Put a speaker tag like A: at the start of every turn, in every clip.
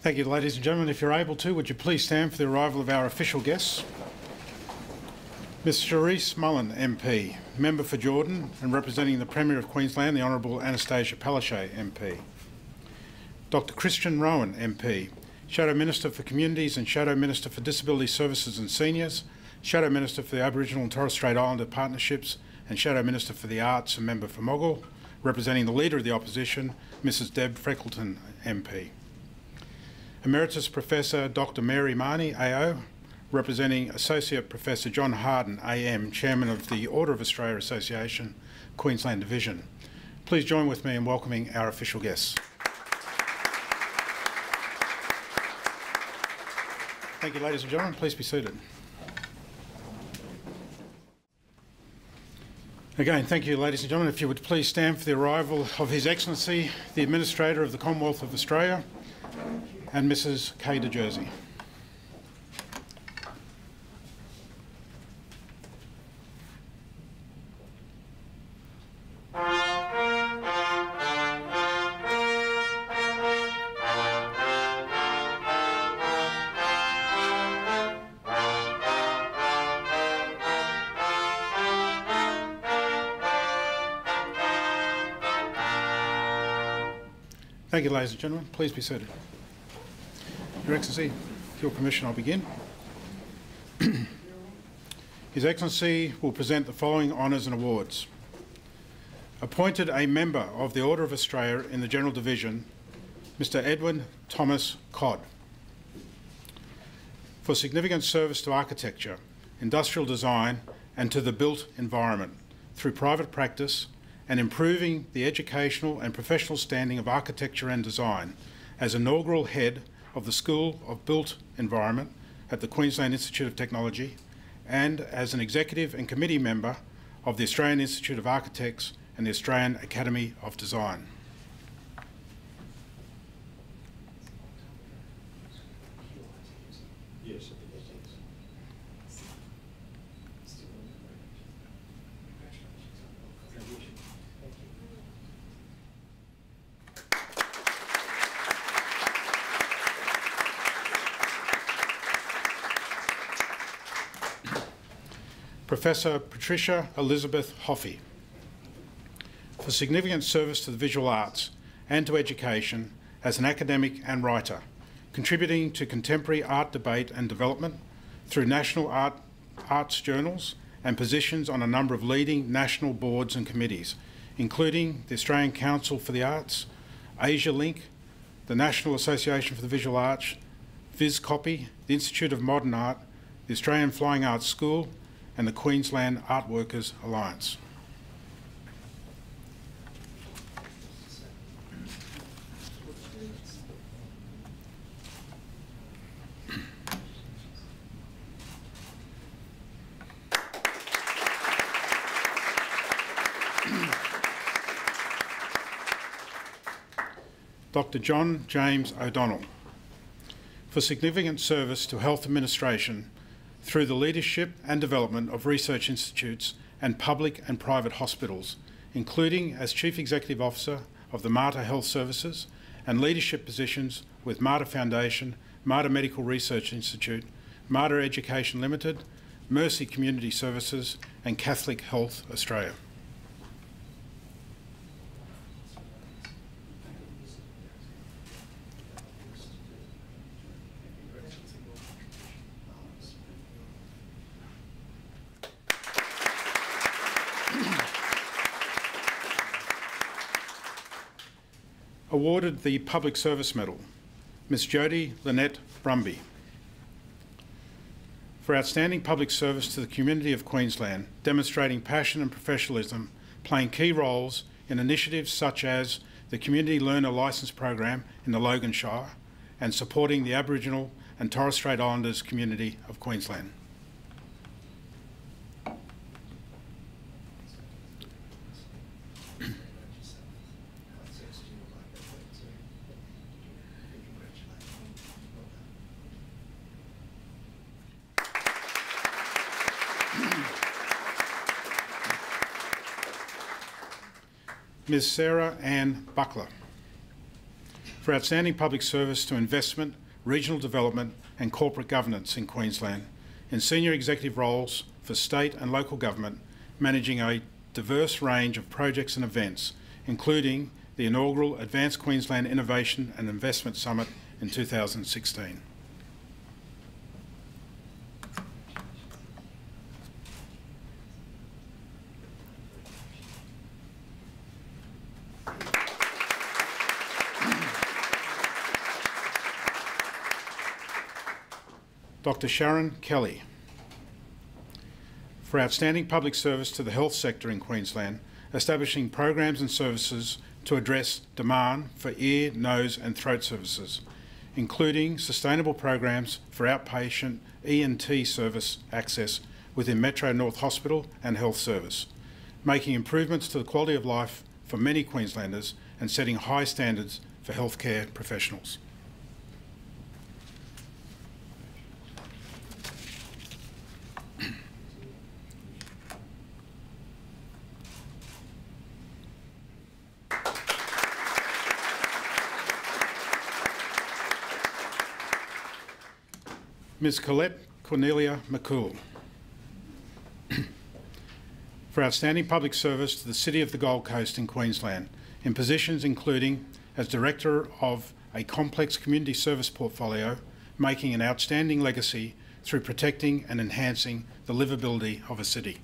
A: Thank you, ladies and gentlemen. If you're able to, would you please stand for the arrival of our official guests? Ms Charisse Mullen, MP, Member for Jordan and representing the Premier of Queensland, the Honourable Anastasia Palaszczuk, MP. Dr Christian Rowan, MP, Shadow Minister for Communities and Shadow Minister for Disability Services and Seniors, Shadow Minister for the Aboriginal and Torres Strait Islander Partnerships and Shadow Minister for the Arts and Member for Moggill, representing the Leader of the Opposition, Mrs Deb Freckleton, MP. Emeritus Professor Dr Mary Marnie, AO, representing Associate Professor John Harden, AM, Chairman of the Order of Australia Association, Queensland Division. Please join with me in welcoming our official guests. Thank you, ladies and gentlemen. Please be seated. Again, thank you, ladies and gentlemen. If you would please stand for the arrival of His Excellency, the Administrator of the Commonwealth of Australia, and Mrs Kay de Jersey. Thank you, ladies and gentlemen. Please be seated. Your Excellency, with your permission, I'll begin. His Excellency will present the following honours and awards. Appointed a Member of the Order of Australia in the General Division, Mr Edwin Thomas Codd. For significant service to architecture, industrial design and to the built environment through private practice and improving the educational and professional standing of architecture and design as inaugural head of the School of Built Environment at the Queensland Institute of Technology and as an executive and committee member of the Australian Institute of Architects and the Australian Academy of Design. Professor Patricia Elizabeth Hoffey, for significant service to the visual arts and to education as an academic and writer, contributing to contemporary art debate and development through national arts journals and positions on a number of leading national boards and committees, including the Australian Council for the Arts, Asia Link, the National Association for the Visual Arts, VisCopy, the Institute of Modern Art, the Australian Flying Arts School, and the Queensland Art Workers Alliance. Dr John James O'Donnell, for significant service to health administration through the leadership and development of research institutes and public and private hospitals, including as Chief Executive Officer of the Mater Health Services and leadership positions with Mater Foundation, Mater Medical Research Institute, Mater Education Limited, Mercy Community Services and Catholic Health Australia. Awarded the Public Service Medal, Ms Jodie Lynette Brumby, for outstanding public service to the community of Queensland, demonstrating passion and professionalism, playing key roles in initiatives such as the Community Learner Licence Program in the Logan Shire and supporting the Aboriginal and Torres Strait Islanders community of Queensland. Ms Sarah Ann Buckler, for outstanding public service to investment, regional development and corporate governance in Queensland, in senior executive roles for state and local government, managing a diverse range of projects and events, including the inaugural Advanced Queensland Innovation and Investment Summit in 2016. Dr. Sharon Kelly, for outstanding public service to the health sector in Queensland, establishing programs and services to address demand for ear, nose and throat services, including sustainable programs for outpatient ENT service access within Metro North Hospital and Health Service, making improvements to the quality of life for many Queenslanders and setting high standards for healthcare professionals. Ms. Colette Cornelia McCool, for outstanding public service to the City of the Gold Coast in Queensland, in positions including as Director of a complex community service portfolio, making an outstanding legacy through protecting and enhancing the livability of a city.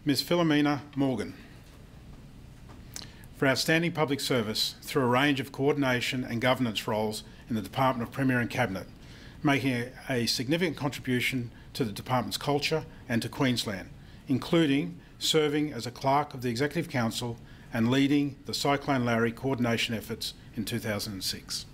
A: Ms. Philomena Morgan, for outstanding public service through a range of coordination and governance roles in the Department of Premier and Cabinet, making a significant contribution to the Department's culture and to Queensland, including serving as a Clerk of the Executive Council and leading the Cyclone Larry coordination efforts in 2006.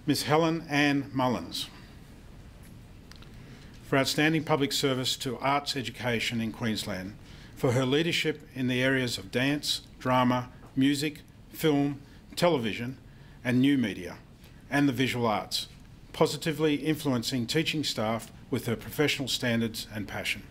A: Ms. Helen Ann Mullins, for outstanding public service to arts education in Queensland, for her leadership in the areas of dance, drama, music, film, television and new media, and the visual arts, positively influencing teaching staff with her professional standards and passion.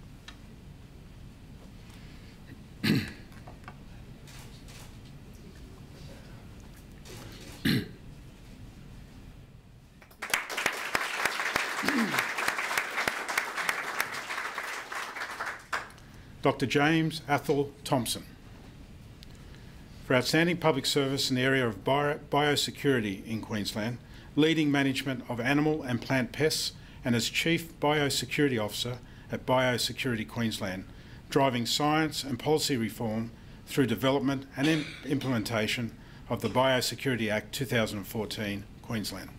A: Dr. James Athol Thompson, for outstanding public service in the area of biosecurity in Queensland, leading management of animal and plant pests and as Chief Biosecurity Officer at Biosecurity Queensland, driving science and policy reform through development and implementation of the Biosecurity Act 2014, Queensland.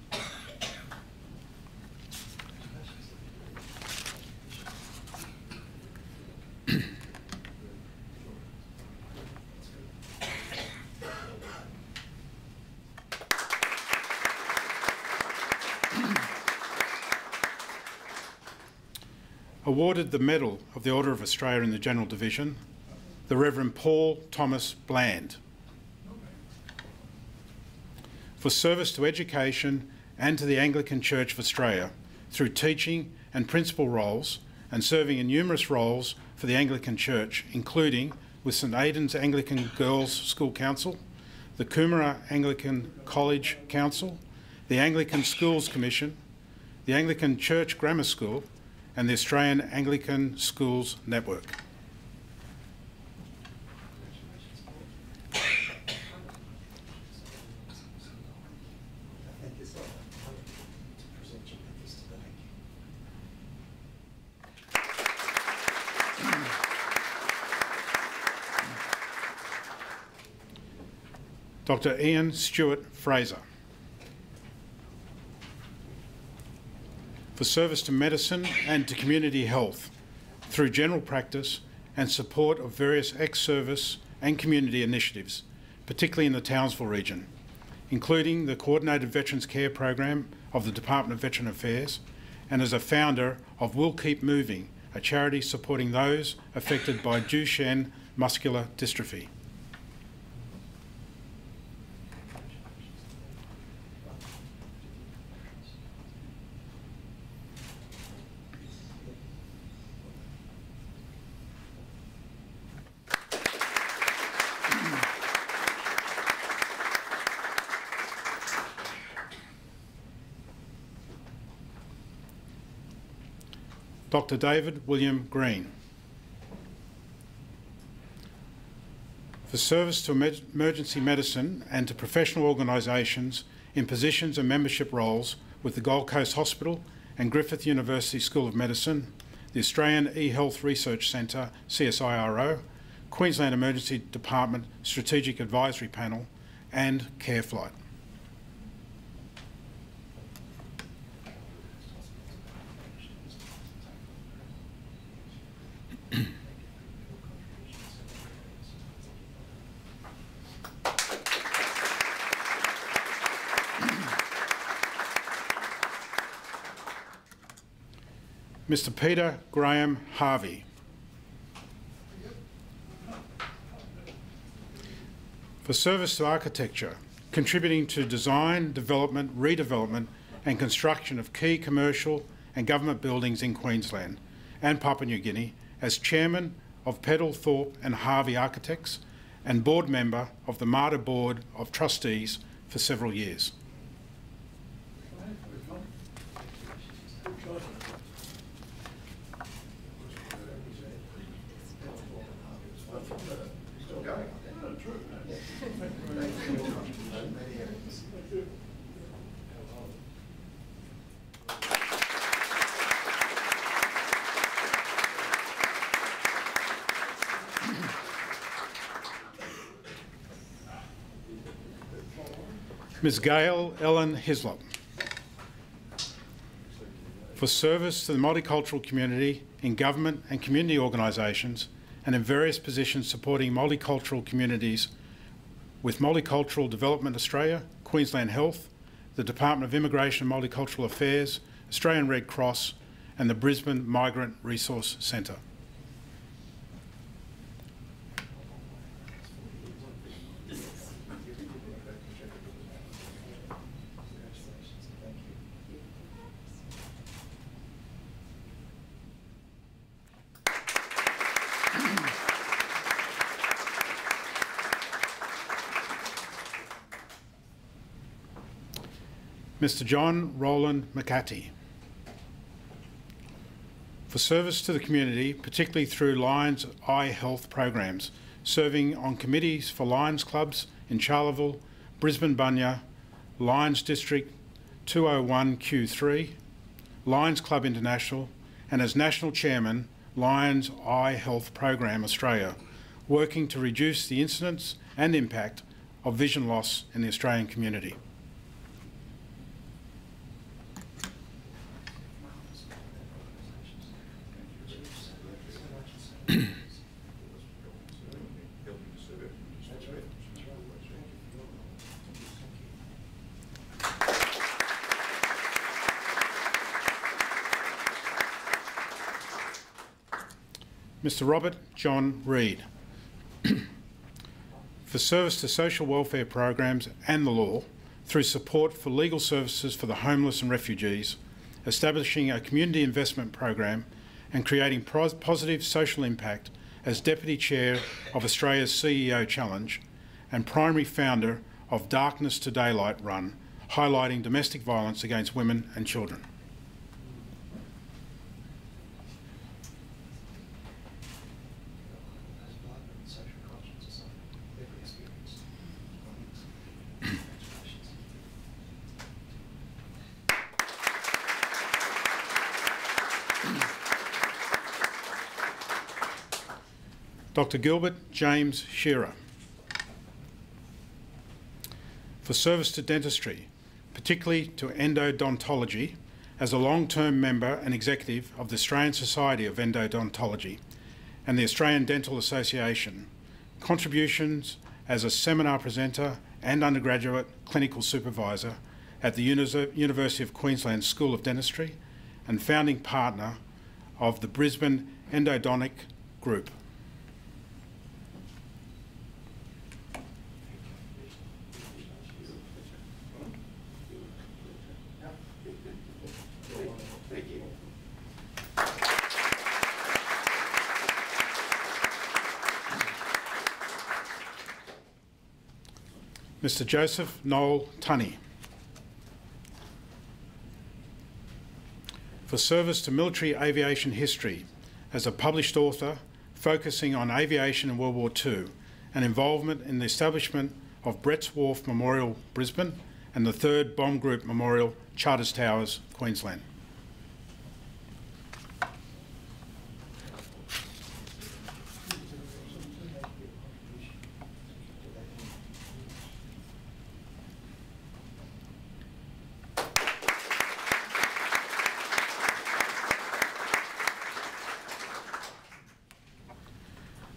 A: Awarded the Medal of the Order of Australia in the General Division, the Reverend Paul Thomas Bland, for service to education and to the Anglican Church of Australia through teaching and principal roles and serving in numerous roles for the Anglican Church, including with St Aidan's Anglican Girls' School Council, the Coomera Anglican College Council, the Anglican Schools Commission, the Anglican Church Grammar School, and the Australian Anglican Schools Network. Dr. Ian Stewart Fraser, for service to medicine and to community health through general practice and support of various ex-service and community initiatives, particularly in the Townsville region, including the Coordinated Veterans Care Program of the Department of Veteran Affairs, and as a founder of We'll Keep Moving, a charity supporting those affected by Duchenne muscular dystrophy. Dr. David William Green. For service to emergency medicine and to professional organisations in positions and membership roles with the Gold Coast Hospital and Griffith University School of Medicine, the Australian eHealth Research Centre, CSIRO, Queensland Emergency Department Strategic Advisory Panel, and CareFlight. Mr. Peter Graham Harvey. For service to architecture, contributing to design, development, redevelopment and construction of key commercial and government buildings in Queensland and Papua New Guinea as Chairman of Peddle, Thorpe and Harvey Architects and Board Member of the MARTA Board of Trustees for several years. Ms. Gail Ellen Hislop. For service to the multicultural community in government and community organisations and in various positions supporting multicultural communities with Multicultural Development Australia, Queensland Health, the Department of Immigration and Multicultural Affairs, Australian Red Cross and the Brisbane Migrant Resource Centre. Mr. John Roland McCarthy. For service to the community, particularly through Lions Eye Health programs, serving on committees for Lions clubs in Charleville, Brisbane Bunya, Lions District 201Q3, Lions Club International, and as National Chairman, Lions Eye Health Program Australia, working to reduce the incidence and impact of vision loss in the Australian community. Mr. Robert John Reid. For service to social welfare programs and the law through support for legal services for the homeless and refugees, establishing a community investment program and creating positive social impact as Deputy Chair of Australia's CEO Challenge and primary founder of Darkness to Daylight Run, highlighting domestic violence against women and children. Dr. Gilbert James Shearer. For service to dentistry, particularly to endodontology, as a long-term member and executive of the Australian Society of Endodontology and the Australian Dental Association, contributions as a seminar presenter and undergraduate clinical supervisor at the University of Queensland School of Dentistry, and founding partner of the Brisbane Endodontic Group. Mr. Joseph Noel Tunney, for service to military aviation history as a published author focusing on aviation in World War II and involvement in the establishment of Brett's Wharf Memorial, Brisbane, and the 3rd Bomb Group Memorial, Charters Towers, Queensland.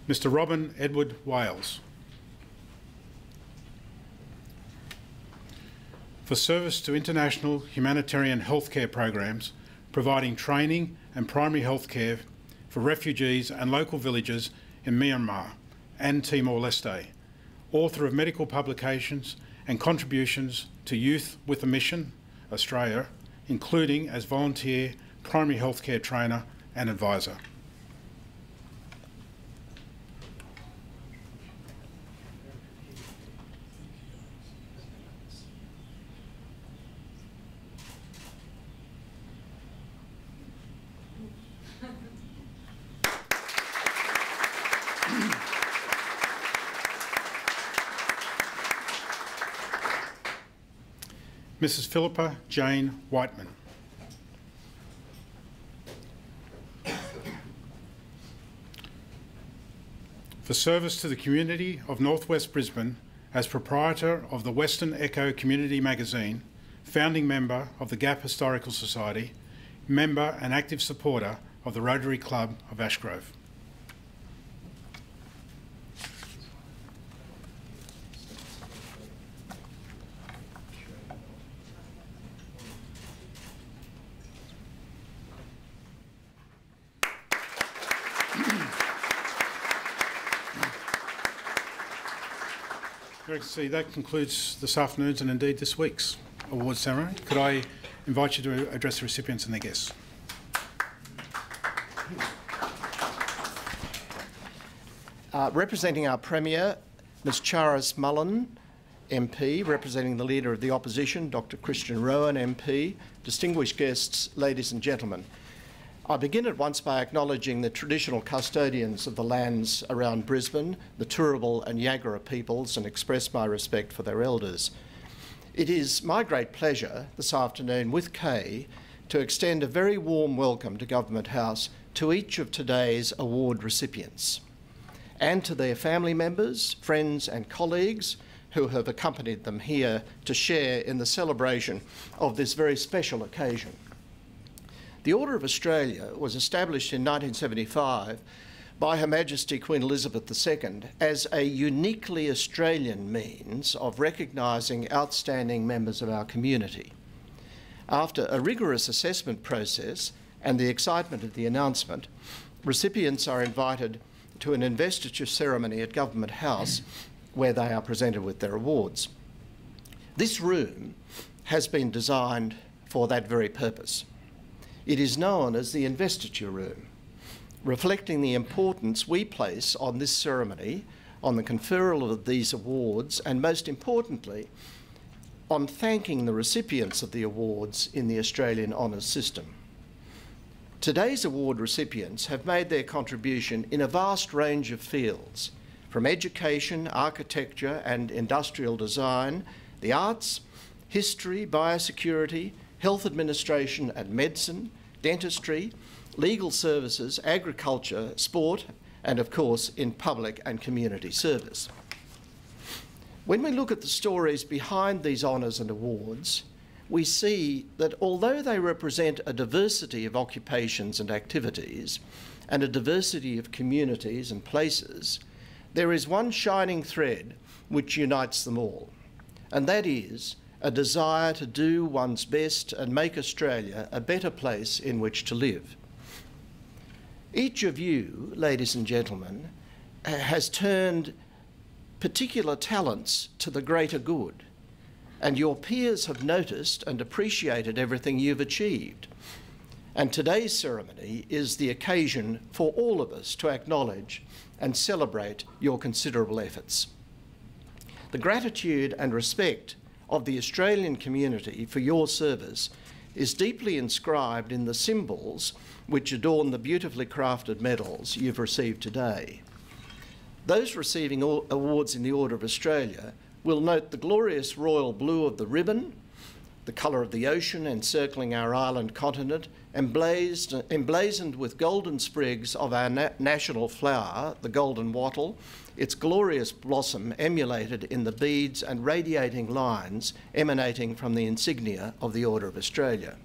A: Mr. Robin Edward Wales, for service to international humanitarian healthcare programs, providing training and primary healthcare for refugees and local villages in Myanmar and Timor-Leste, author of medical publications and contributions to Youth with a Mission, Australia, including as volunteer primary healthcare trainer and advisor. Mrs. Philippa Jane Whiteman, for service to the community of Northwest Brisbane as proprietor of the Western Echo Community Magazine, founding member of the Gap Historical Society, member and active supporter of the Rotary Club of Ashgrove. Your Excellency, that concludes this afternoon's and indeed this week's awards ceremony. Could I invite you to address the recipients and their guests?
B: Representing our Premier, Ms Charis Mullen, MP, representing the Leader of the Opposition, Dr Christian Rowan, MP, distinguished guests, ladies and gentlemen. I begin at once by acknowledging the traditional custodians of the lands around Brisbane, the Turrbal and Yagara peoples, and express my respect for their elders. It is my great pleasure this afternoon with Kay to extend a very warm welcome to Government House to each of today's award recipients and to their family members, friends and colleagues who have accompanied them here to share in the celebration of this very special occasion. The Order of Australia was established in 1975 by Her Majesty Queen Elizabeth II as a uniquely Australian means of recognising outstanding members of our community. After a rigorous assessment process and the excitement of the announcement, recipients are invited to an investiture ceremony at Government House where they are presented with their awards. This room has been designed for that very purpose. It is known as the Investiture Room, reflecting the importance we place on this ceremony, on the conferral of these awards, and most importantly, on thanking the recipients of the awards in the Australian honours system. Today's award recipients have made their contribution in a vast range of fields, from education, architecture and industrial design, the arts, history, biosecurity, health administration and medicine, dentistry, legal services, agriculture, sport, and of course in public and community service. When we look at the stories behind these honours and awards, we see that although they represent a diversity of occupations and activities and a diversity of communities and places, there is one shining thread which unites them all, and that is a desire to do one's best and make Australia a better place in which to live. Each of you, ladies and gentlemen, has turned particular talents to the greater good, and your peers have noticed and appreciated everything you've achieved. And today's ceremony is the occasion for all of us to acknowledge and celebrate your considerable efforts. The gratitude and respect of the Australian community for your service is deeply inscribed in the symbols which adorn the beautifully crafted medals you've received today. Those receiving awards in the Order of Australia will note the glorious royal blue of the ribbon, the colour of the ocean encircling our island continent, emblazoned with golden sprigs of our national flower, the golden wattle, its glorious blossom emulated in the beads and radiating lines emanating from the insignia of the Order of Australia.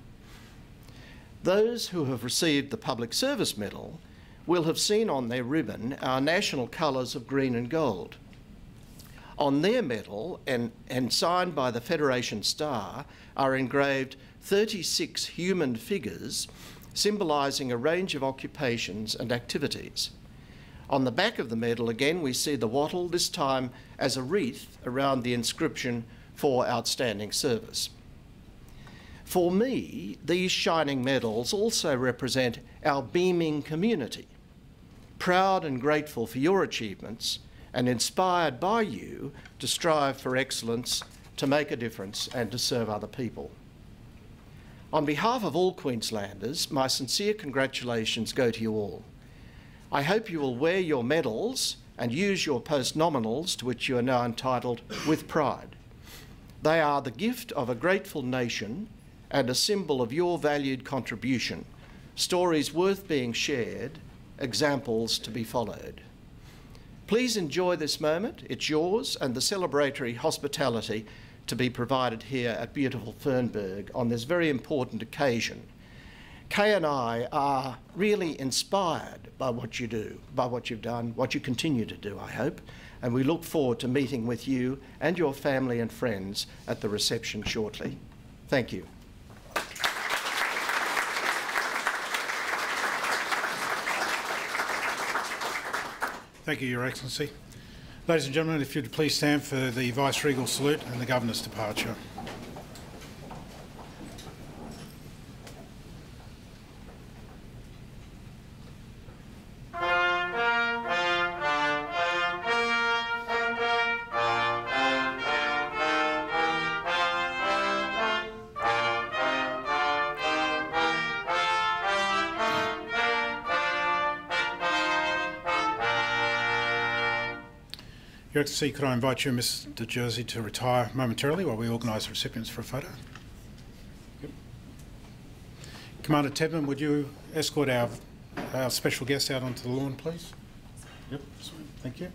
B: Those who have received the Public Service Medal will have seen on their ribbon our national colours of green and gold. On their medal, and signed by the Federation Star, are engraved 36 human figures symbolising a range of occupations and activities. On the back of the medal, again, we see the wattle, this time as a wreath around the inscription "For Outstanding Service." For me, these shining medals also represent our beaming community, proud and grateful for your achievements and inspired by you to strive for excellence, to make a difference and to serve other people. On behalf of all Queenslanders, my sincere congratulations go to you all. I hope you will wear your medals and use your post-nominals, to which you are now entitled, with pride. They are the gift of a grateful nation and a symbol of your valued contribution, stories worth being shared, examples to be followed. Please enjoy this moment. It's yours, and the celebratory hospitality to be provided here at beautiful Fernberg on this very important occasion. Kay and I are really inspired by what you do, by what you've done, what you continue to do, I hope, and we look forward to meeting with you and your family and friends at the reception shortly. Thank you.
A: Thank you, Your Excellency. Ladies and gentlemen, if you'd please stand for the Vice-Regal salute and the Governor's departure. Your Excellency, could I invite you, Mr. Jersey, to retire momentarily while we organise the recipients for a photo? Yep. Commander Tedman, would you escort our special guest out onto the lawn, please? Yep, thank you.